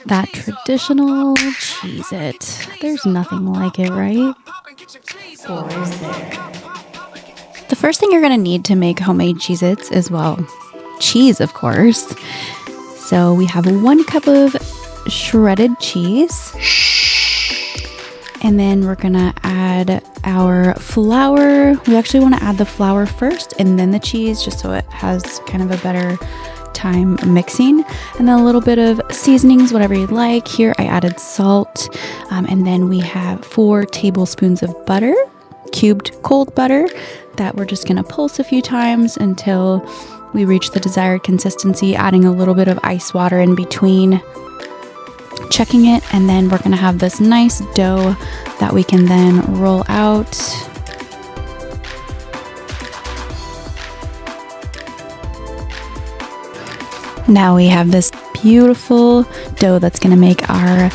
that traditional Cheez-It. There's nothing like it, right? Or is there? The first thing you're going to need to make homemade Cheez-Its is, well, cheese, of course. So we have 1 cup of shredded cheese. And then we're going to add our flour. We actually want to add the flour first and then the cheese, just so it has kind of a better time mixing. And then a little bit of seasonings, whatever you'd like. Here I added salt. And then we have 4 tablespoons of butter, cubed cold butter, that we're just going to pulse a few times until we reach the desired consistency, adding a little bit of ice water in between, checking it, and then we're going to have this nice dough that we can then roll out. Now we have this beautiful dough that's going to make our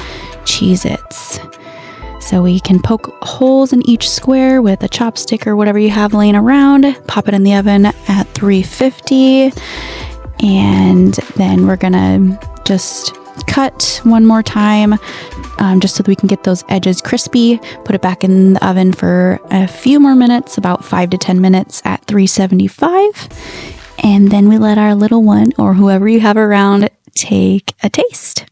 Cheez-Its. So we can poke holes in each square with a chopstick or whatever you have laying around, pop it in the oven at 350, and then we're going to just cut one more time, just so that we can get those edges crispy. Put it back in the oven for a few more minutes, about 5 to 10 minutes at 375. And then we let our little one, or whoever you have around, take a taste.